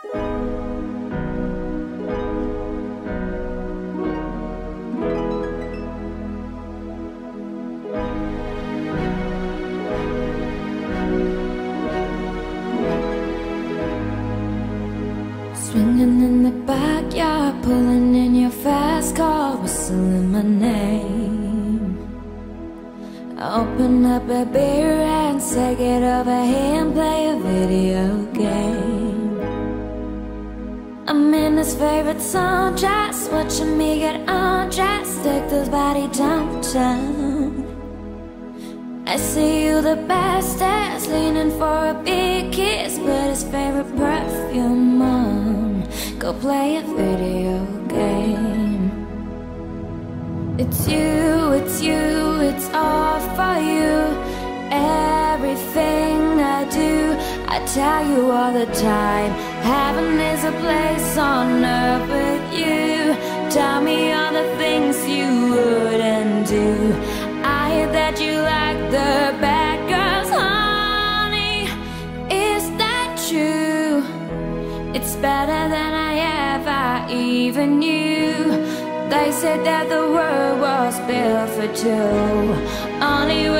Swinging in the backyard, pulling in your fast car, whistling my name. Open up a beer and take it over here and play a video game. I'm in his favorite sundress, watching me get undressed, take this body downtown. I see you the bestest, leaning for a big kiss, put his favorite perfume on, go play a video game. It's you, it's all for you. Everything I do, I tell you all the time, heaven is a place on earth with you. Tell me all the things you wouldn't do. I hear that you like the bad girls, honey. Is that true? It's better than I ever even knew. They said that the world was built for two. Only